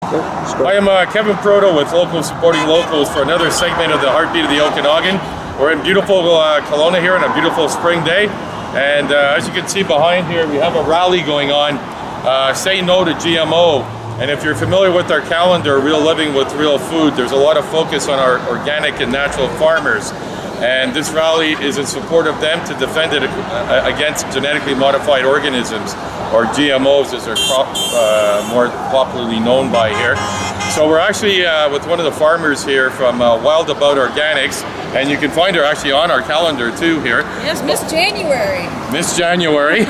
Hi, I'm Kevin Proto with Locals Supporting Locals for another segment of the Heartbeat of the Okanagan. We're in beautiful Kelowna here on a beautiful spring day. And as you can see behind here, we have a rally going on, Say No to GMO. And if you're familiar with our calendar, Real Living with Real Food, there's a lot of focus on our organic and natural farmers. And this rally is in support of them to defend it against genetically modified organisms, or GMOs as they're more popularly known by here. So we're actually with one of the farmers here from Wild About Organics, and you can find her actually on our calendar too here. Yes, Miss January. Miss January.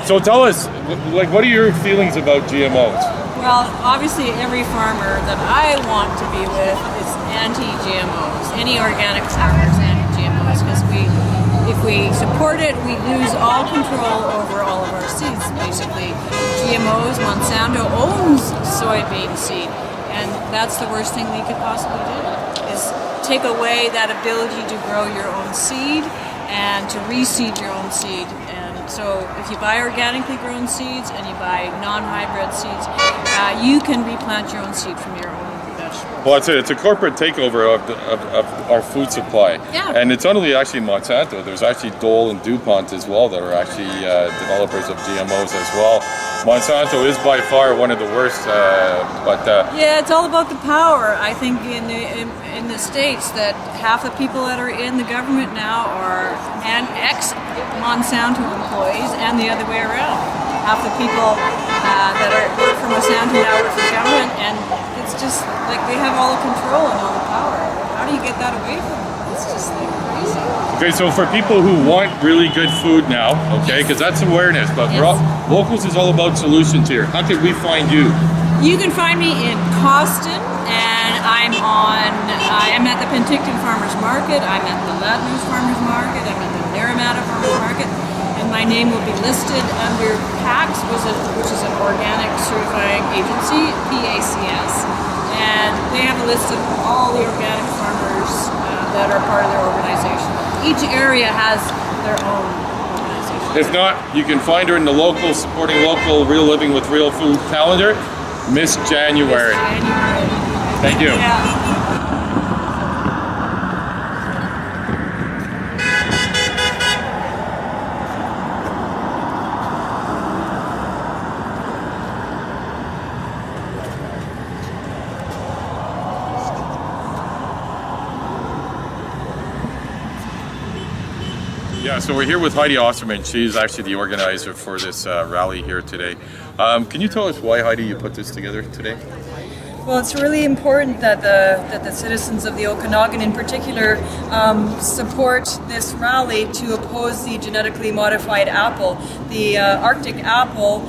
So tell us, what are your feelings about GMOs? Well, obviously every farmer that I want to be with is anti-GMOs. Any organic farmer is anti-GMOs because if we support it, we lose all control over all of our seeds, basically. GMOs, Monsanto owns soybean seed, and that's the worst thing we could possibly do, is take away that ability to grow your own seed and to reseed your own seed. So if you buy organically grown seeds and you buy non-hybrid seeds, you can replant your own seed from your own vegetables. Well, it's a corporate takeover of our food supply. Yeah. And it's not only actually Monsanto, there's actually Dole and DuPont as well that are actually developers of GMOs as well. Monsanto is by far one of the worst, yeah, it's all about the power. I think in the States that half the people that are in the government now are ex-Monsanto employees, and the other way around. Half the people that work for Monsanto now work for the government, and it's just like they have all the control and all the power. How do you get that away from them? It's just like crazy. Okay, so for people who want really good food now, okay, because that's awareness, but Locals is all about solutions here. How can we find you? You can find me in Coston, and I'm at the Penticton Farmers Market, I'm at the Latnews Farmers Market, I'm at the Naramata Farmers Market, and my name will be listed under PACS, which is an organic certifying agency, PACS, and they have a list of all the organic farmers that are part of their organization. Each area has their own organization. If not, you can find her in the Local Supporting Local Real Living with Real Food calendar, Miss January. Miss January. Thank you. Yeah. Yeah, so we're here with Heidi Osterman. She's actually the organizer for this rally here today. Can you tell us why, Heidi, you put this together today? Well, it's really important that the citizens of the Okanagan in particular support this rally to oppose the genetically modified apple. The Arctic apple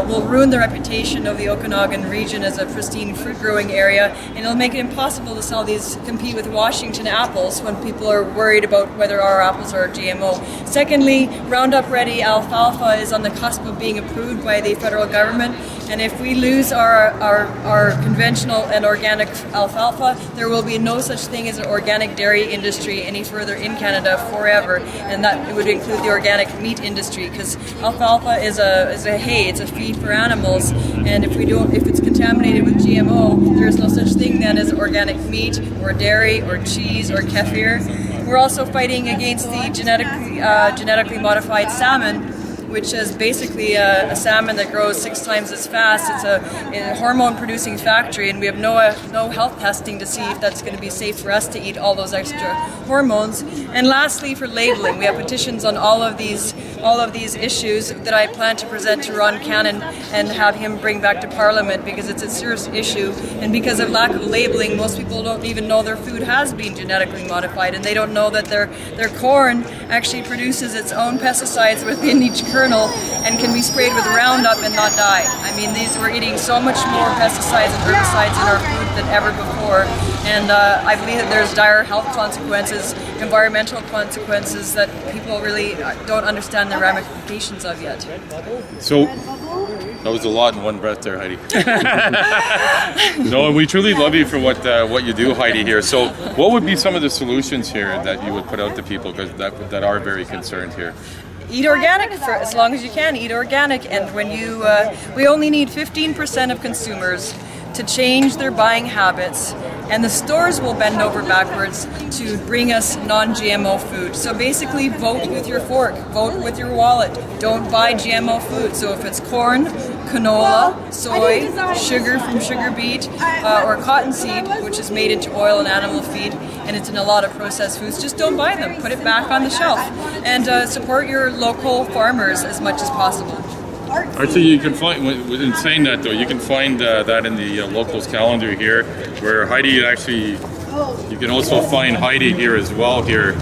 will ruin the reputation of the Okanagan region as a pristine fruit-growing area, and it'll make it impossible to compete with Washington apples when people are worried about whether our apples are GMO. Secondly, Roundup Ready alfalfa is on the cusp of being approved by the federal government, and if we lose our conventional and organic alfalfa, there will be no such thing as an organic dairy industry any further in Canada forever, and that would include the organic meat industry, because alfalfa is a hay, it's a feed for animals, and if it's contaminated with GMO, there is no such thing then as organic meat or dairy or cheese or kefir. We're also fighting against the genetically modified salmon, which is basically a salmon that grows 6 times as fast. It's a hormone-producing factory, and we have no health testing to see if that's going to be safe for us to eat all those extra hormones. And lastly, for labeling, we have petitions on all of these issues that I plan to present to Ron Cannon and have him bring back to Parliament, because it's a serious issue, and because of lack of labeling, most people don't even know their food has been genetically modified, and they don't know that their corn actually produces its own pesticides within each kernel and can be sprayed with Roundup and not die. I mean, we're eating so much more pesticides and herbicides in our food than ever before, and I believe that there's dire health consequences, environmental consequences that people really don't understand the ramifications of yet. So that was a lot in one breath there, Heidi. No, and we truly love you for what you do, Heidi, here. So what would be some of the solutions here that you would put out to people that are very concerned here? eat organic for as long as you can. Eat organic, and when you, we only need 15% of consumers to change their buying habits, and the stores will bend over backwards to bring us non-GMO food. So basically, vote with your fork, vote with your wallet. Don't buy GMO food. So if it's corn, canola, soy, sugar from sugar beet, or cottonseed, which is made into oil and animal feed, and it's in a lot of processed foods, just don't buy them. Put it back on the shelf, and support your local farmers as much as possible. Actually, you can find, in saying that though, you can find that in the locals calendar here, where Heidi actually, you can also find Heidi here as well here.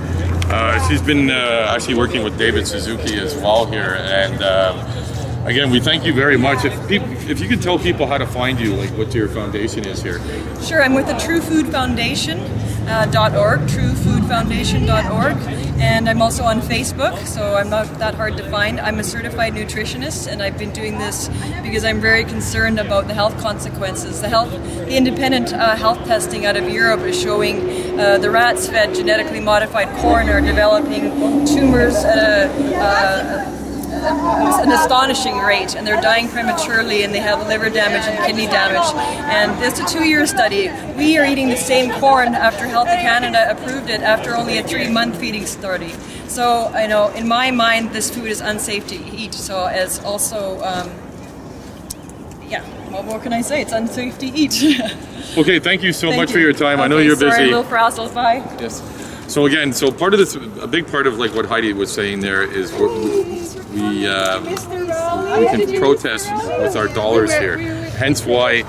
She's been actually working with David Suzuki as well here, and again, we thank you very much. If you could tell people how to find you, like what your foundation is here. Sure, I'm with the True Food Foundation. .org, truefoodfoundation.org, and I'm also on Facebook, so I'm not that hard to find. I'm a certified nutritionist, and I've been doing this because I'm very concerned about the health consequences. The independent health testing out of Europe is showing the rats fed genetically modified corn are developing tumors at an astonishing rate, and they're dying prematurely, and they have liver damage and kidney damage. And this is a 2-year study. We are eating the same corn after Health Canada approved it after only a 3-month feeding study. So I know in my mind this food is unsafe to eat. So as also, yeah, what more can I say? It's unsafe to eat. Okay, thank you so much for your time. Okay, I know you're busy. Sorry, a little frazzled. Bye. Yes. So again, so part of this, a big part of like what Heidi was saying there is we can protest with our dollars here. Hence why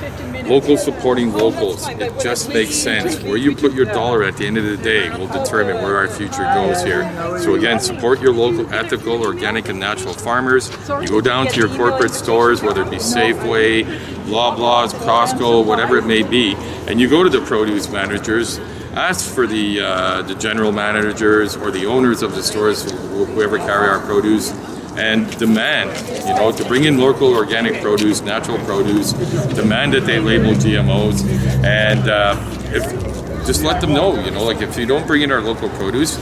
locals supporting locals, it just makes sense. Where you put your dollar at the end of the day will determine where our future goes here. So again, support your local ethical, organic and natural farmers. You go down to your corporate stores, whether it be Safeway, Loblaws, Costco, whatever it may be, and you go to the produce managers, ask for the general managers or the owners of the stores, whoever carry our produce, and demand, to bring in local organic produce, natural produce, demand that they label GMOs, and just let them know, like if you don't bring in our local produce,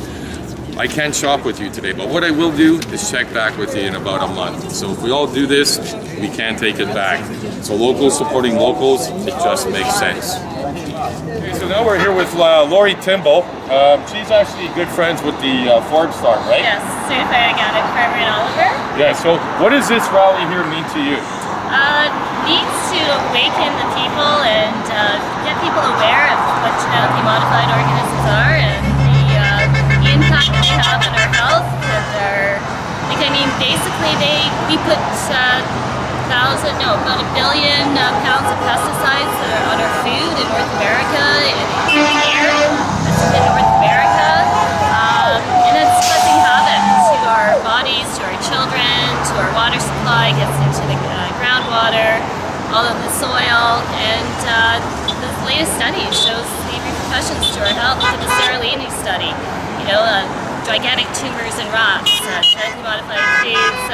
I can't shop with you today, but what I will do is check back with you in about a month. So if we all do this, we can take it back. So locals supporting locals, it just makes sense. Okay, so now we're here with Lori Timble. She's actually good friends with the Forbes Farm, right? Yes, certified organic farmer in Oliver. Yeah, so what does this rally here mean to you? Needs to awaken the people and get people aware of what genetically modified organisms are and the impact they have on our health. And basically we put about 1 billion pounds of pesticides on our food in North America and in here, in North America, and it's causing havoc to our bodies, to our children, to our water supply, gets into the groundwater, all of the soil, and the latest study shows the repercussions to our health. The Seralini study, gigantic tumors in rats, genetically modified foods,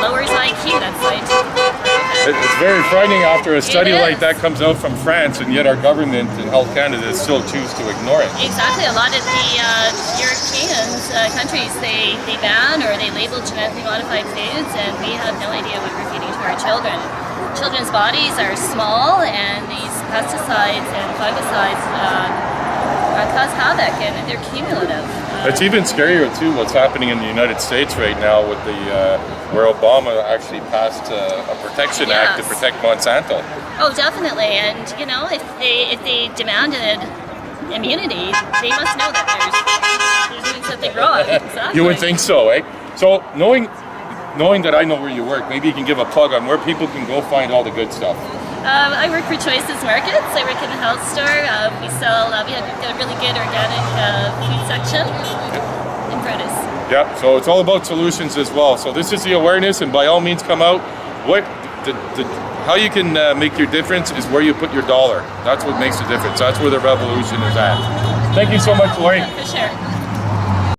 lowers IQ. That's scientifically proven. It's very frightening after a study like that comes out from France, and yet our government and Health Canada still choose to ignore it. Exactly. A lot of the European countries, they ban or they label genetically modified foods, and we have no idea what we're feeding to our children. Children's bodies are small, and these pesticides and fungicides cause havoc, and they're cumulative. It's even scarier too what's happening in the United States right now with where Obama actually passed a protection act to protect Monsanto. Oh, definitely. And if they demanded immunity, they must know that there's doing something wrong. Exactly. You would think so, eh? So knowing that I know where you work, maybe you can give a plug on where people can go find all the good stuff. I work for Choices Markets. I work in a health store. We sell. We've got a really good organic food section and produce. Yeah, so it's all about solutions as well. So this is the awareness, and by all means, come out. How you can make your difference is where you put your dollar. That's what makes the difference. That's where the revolution is at. Thank you so much, Lori. For sure.